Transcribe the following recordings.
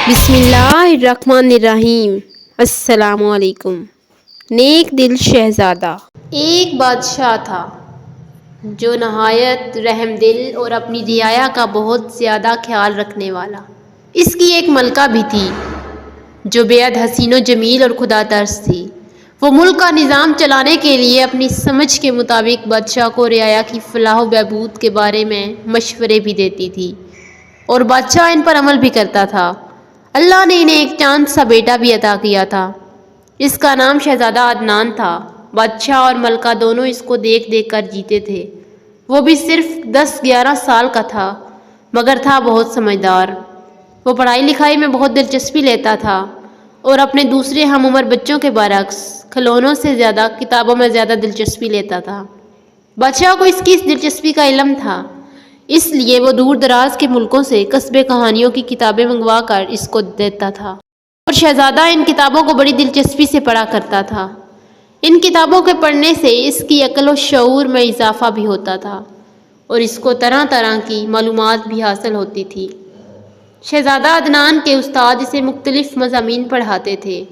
بسم اللہ الرحمن الرحیم۔ السلام علیکم۔ نیک دل شہزادہ۔ ایک بادشاہ تھا جو نہایت رحم دل اور اپنی رعایا کا بہت زیادہ خیال رکھنے والا۔ اس کی ایک ملکہ بھی تھی جو بے حد حسین و جمیل اور خدا ترس تھی۔ وہ ملک کا نظام چلانے کے لیے اپنی سمجھ کے مطابق بادشاہ کو رعایا کی فلاح و بہبود کے بارے میں مشورے بھی دیتی تھی اور بادشاہ ان پر عمل بھی کرتا تھا۔ اللہ نے انہیں ایک چاند سا بیٹا بھی عطا کیا تھا۔ اس کا نام شہزادہ عدنان تھا۔ بادشاہ اور ملکہ دونوں اس کو دیکھ دیکھ کر جیتے تھے۔ وہ بھی صرف 10-11 سال کا تھا مگر تھا بہت سمجھدار۔ وہ پڑھائی لکھائی میں بہت دلچسپی لیتا تھا اور اپنے دوسرے ہم عمر بچوں کے برعکس کھلونوں سے زیادہ کتابوں میں زیادہ دلچسپی لیتا تھا۔ بادشاہ کو اس کی اس دلچسپی کا علم تھا، اس لیے وہ دور دراز کے ملکوں سے قصبے کہانیوں کی کتابیں منگوا کر اس کو دیتا تھا اور شہزادہ ان کتابوں کو بڑی دلچسپی سے پڑھا کرتا تھا۔ ان کتابوں کے پڑھنے سے اس کی عقل و شعور میں اضافہ بھی ہوتا تھا اور اس کو طرح طرح کی معلومات بھی حاصل ہوتی تھی۔ شہزادہ عدنان کے استاد اسے مختلف مضامین پڑھاتے تھے۔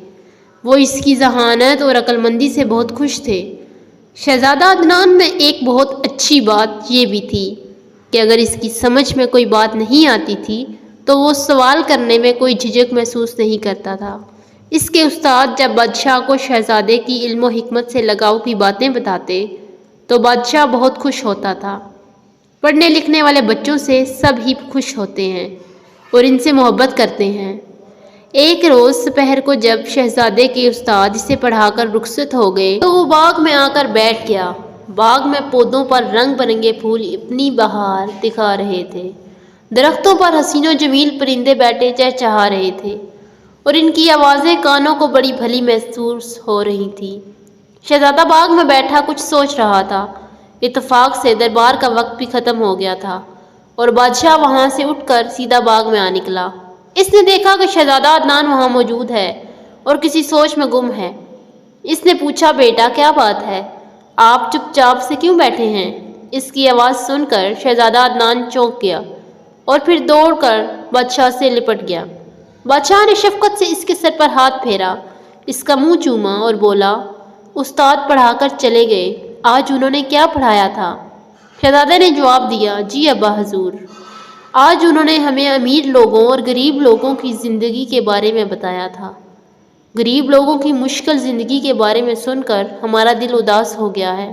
وہ اس کی ذہانت اور عقل مندی سے بہت خوش تھے۔ شہزادہ عدنان میں ایک بہت اچھی بات یہ بھی تھی کہ اگر اس کی سمجھ میں کوئی بات نہیں آتی تھی تو وہ سوال کرنے میں کوئی جھجک محسوس نہیں کرتا تھا۔ اس کے استاد جب بادشاہ کو شہزادے کی علم و حکمت سے لگاؤ کی باتیں بتاتے تو بادشاہ بہت خوش ہوتا تھا۔ پڑھنے لکھنے والے بچوں سے سب ہی خوش ہوتے ہیں اور ان سے محبت کرتے ہیں۔ ایک روز دوپہر کو جب شہزادے کے استاد اسے پڑھا کر رخصت ہو گئے تو وہ باغ میں آ کر بیٹھ گیا۔ باغ میں پودوں پر رنگ برنگے پھول اپنی بہار دکھا رہے تھے۔ درختوں پر حسین و جمیل پرندے بیٹھے چہچہا رہے تھے اور ان کی آوازیں کانوں کو بڑی بھلی محسوس ہو رہی تھی۔ شہزادہ باغ میں بیٹھا کچھ سوچ رہا تھا۔ اتفاق سے دربار کا وقت بھی ختم ہو گیا تھا اور بادشاہ وہاں سے اٹھ کر سیدھا باغ میں آ نکلا۔ اس نے دیکھا کہ شہزادہ عدنان وہاں موجود ہے اور کسی سوچ میں گم ہے۔ اس نے پوچھا، بیٹا کیا بات ہے؟ آپ چپ چاپ سے کیوں بیٹھے ہیں؟ اس کی آواز سن کر شہزادہ عدنان چونک گیا اور پھر دوڑ کر بادشاہ سے لپٹ گیا۔ بادشاہ نے شفقت سے اس کے سر پر ہاتھ پھیرا، اس کا منہ چوما اور بولا، استاد پڑھا کر چلے گئے، آج انہوں نے کیا پڑھایا تھا؟ شہزادے نے جواب دیا، جی ابا حضور، آج انہوں نے ہمیں امیر لوگوں اور غریب لوگوں کی زندگی کے بارے میں بتایا تھا۔ غریب لوگوں کی مشکل زندگی کے بارے میں سن کر ہمارا دل اداس ہو گیا ہے۔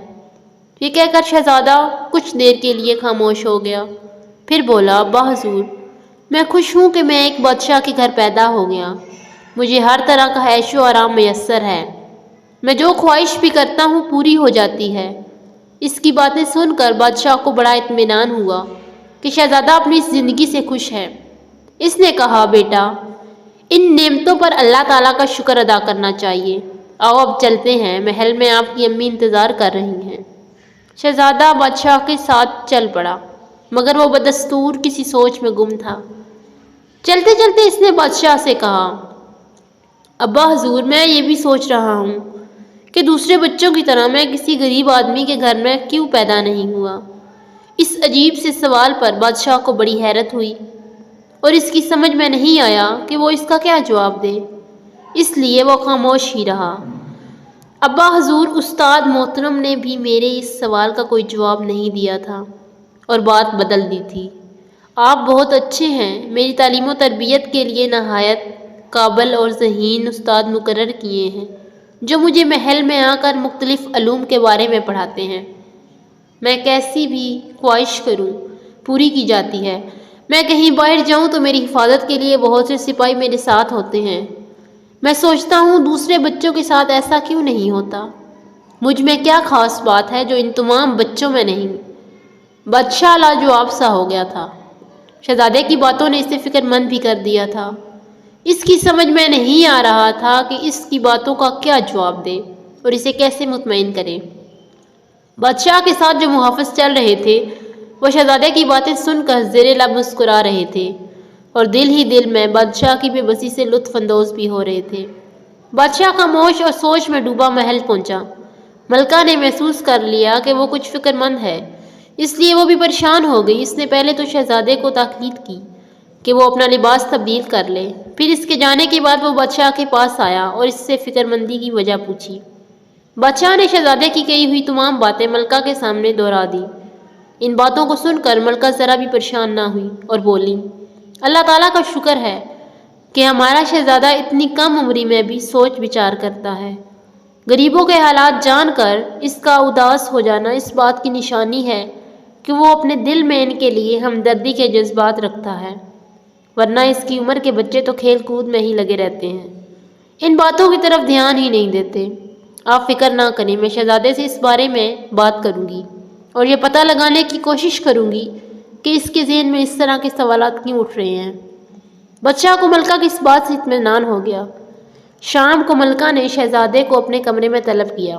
یہ کہہ کر شہزادہ کچھ دیر کے لیے خاموش ہو گیا، پھر بولا، ابا حضور، میں خوش ہوں کہ میں ایک بادشاہ کے گھر پیدا ہو گیا۔ مجھے ہر طرح کا عیش و آرام میسر ہے۔ میں جو خواہش بھی کرتا ہوں پوری ہو جاتی ہے۔ اس کی باتیں سن کر بادشاہ کو بڑا اطمینان ہوا کہ شہزادہ اپنی اس زندگی سے خوش ہے۔ اس نے کہا، بیٹا، ان نعمتوں پر اللہ تعالیٰ کا شکر ادا کرنا چاہیے۔ آؤ اب چلتے ہیں، محل میں آپ کی امی انتظار کر رہی ہیں۔ شہزادہ بادشاہ کے ساتھ چل پڑا مگر وہ بدستور کسی سوچ میں گم تھا۔ چلتے چلتے اس نے بادشاہ سے کہا، ابا حضور، میں یہ بھی سوچ رہا ہوں کہ دوسرے بچوں کی طرح میں کسی غریب آدمی کے گھر میں کیوں پیدا نہیں ہوا؟ اس عجیب سے سوال پر بادشاہ کو بڑی حیرت ہوئی اور اس کی سمجھ میں نہیں آیا کہ وہ اس کا کیا جواب دے، اس لیے وہ خاموش ہی رہا۔ ابا حضور، استاد محترم نے بھی میرے اس سوال کا کوئی جواب نہیں دیا تھا اور بات بدل دی تھی۔ آپ بہت اچھے ہیں، میری تعلیم و تربیت کے لیے نہایت قابل اور ذہین استاد مقرر کیے ہیں جو مجھے محل میں آ کر مختلف علوم کے بارے میں پڑھاتے ہیں۔ میں کیسی بھی خواہش کروں پوری کی جاتی ہے۔ میں کہیں باہر جاؤں تو میری حفاظت کے لیے بہت سے سپاہی میرے ساتھ ہوتے ہیں۔ میں سوچتا ہوں دوسرے بچوں کے ساتھ ایسا کیوں نہیں ہوتا؟ مجھ میں کیا خاص بات ہے جو ان تمام بچوں میں نہیں؟ بادشاہ لاجواب سا ہو گیا تھا۔ شہزادے کی باتوں نے اسے فکر مند بھی کر دیا تھا۔ اس کی سمجھ میں نہیں آ رہا تھا کہ اس کی باتوں کا کیا جواب دے اور اسے کیسے مطمئن کرے۔ بادشاہ کے ساتھ جو محافظ چل رہے تھے وہ شہزادے کی باتیں سن کر زیر لب مسکرا رہے تھے اور دل ہی دل میں بادشاہ کی بے بسی سے لطف اندوز بھی ہو رہے تھے۔ بادشاہ خاموش اور سوچ میں ڈوبا محل پہنچا۔ ملکہ نے محسوس کر لیا کہ وہ کچھ فکر مند ہے، اس لیے وہ بھی پریشان ہو گئی۔ اس نے پہلے تو شہزادے کو تاکید کی کہ وہ اپنا لباس تبدیل کر لے۔ پھر اس کے جانے کے بعد وہ بادشاہ کے پاس آیا اور اس سے فکر مندی کی وجہ پوچھی۔ بادشاہ نے شہزادے کی کہی ہوئی تمام باتیں ملکہ کے سامنے دہرا دی۔ ان باتوں کو سن کر ملکہ ذرا بھی پریشان نہ ہوئی اور بولی، اللہ تعالیٰ کا شکر ہے کہ ہمارا شہزادہ اتنی کم عمری میں بھی سوچ بچار کرتا ہے۔ غریبوں کے حالات جان کر اس کا اداس ہو جانا اس بات کی نشانی ہے کہ وہ اپنے دل میں ان کے لیے ہمدردی کے جذبات رکھتا ہے، ورنہ اس کی عمر کے بچے تو کھیل کود میں ہی لگے رہتے ہیں، ان باتوں کی طرف دھیان ہی نہیں دیتے۔ آپ فکر نہ کریں، میں شہزادے سے اس بارے میں بات کروں گی اور یہ پتہ لگانے کی کوشش کروں گی کہ اس کے ذہن میں اس طرح کے سوالات کیوں اٹھ رہے ہیں۔ بادشاہ کو ملکہ کی اس بات سے اطمینان ہو گیا۔ شام کو ملکہ نے شہزادے کو اپنے کمرے میں طلب کیا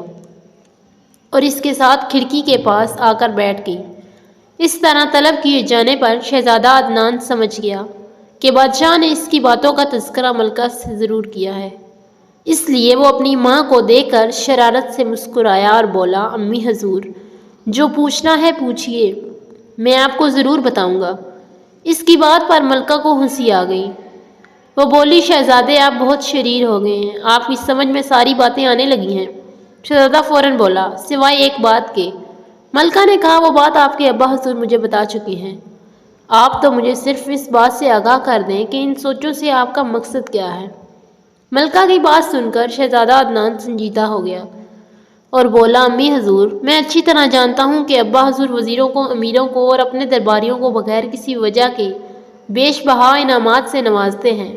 اور اس کے ساتھ کھڑکی کے پاس آ کر بیٹھ گئی۔ اس طرح طلب کیے جانے پر شہزادہ عدنان سمجھ گیا کہ بادشاہ نے اس کی باتوں کا تذکرہ ملکہ سے ضرور کیا ہے، اس لیے وہ اپنی ماں کو دیکھ کر شرارت سے مسکرایا اور بولا، امی حضور، جو پوچھنا ہے پوچھئے، میں آپ کو ضرور بتاؤں گا۔ اس کی بات پر ملکہ کو ہنسی آ گئی۔ وہ بولی، شہزادے آپ بہت شریر ہو گئے ہیں، آپ کی سمجھ میں ساری باتیں آنے لگی ہیں۔ شہزادہ فوراً بولا، سوائے ایک بات کے۔ ملکہ نے کہا، وہ بات آپ کے ابا حضور مجھے بتا چکے ہیں، آپ تو مجھے صرف اس بات سے آگاہ کر دیں کہ ان سوچوں سے آپ کا مقصد کیا ہے۔ ملکہ کی بات سن کر شہزادہ عدنان سنجیدہ ہو گیا اور بولا، امی حضور، میں اچھی طرح جانتا ہوں کہ ابا حضور وزیروں کو، امیروں کو اور اپنے درباریوں کو بغیر کسی وجہ کے بیش بہا انعامات سے نوازتے ہیں۔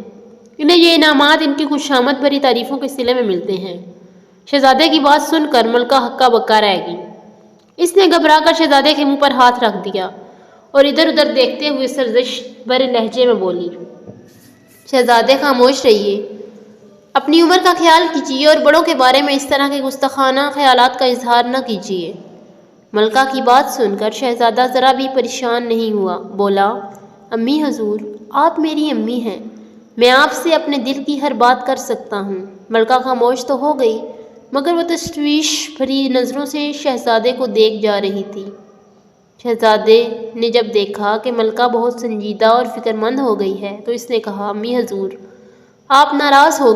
انہیں یہ انعامات ان کی خوشامد بھری تعریفوں کے صلے میں ملتے ہیں۔ شہزادے کی بات سن کر ملکہ ہکا بکا رہ گئی۔ اس نے گھبرا کر شہزادے کے منہ پر ہاتھ رکھ دیا اور ادھر ادھر دیکھتے ہوئے سرزش بھرے لہجے میں بولی، شہزادے خاموش رہیے، اپنی عمر کا خیال کیجیے اور بڑوں کے بارے میں اس طرح کے گستاخانہ خیالات کا اظہار نہ کیجیے۔ ملکہ کی بات سن کر شہزادہ ذرا بھی پریشان نہیں ہوا، بولا، امی حضور، آپ میری امی ہیں، میں آپ سے اپنے دل کی ہر بات کر سکتا ہوں۔ ملکہ خاموش تو ہو گئی مگر وہ تشویش بھری نظروں سے شہزادے کو دیکھ جا رہی تھی۔ شہزادے نے جب دیکھا کہ ملکہ بہت سنجیدہ اور فکر مند ہو گئی ہے تو اس نے کہا، امی حضور، آپ ناراض ہو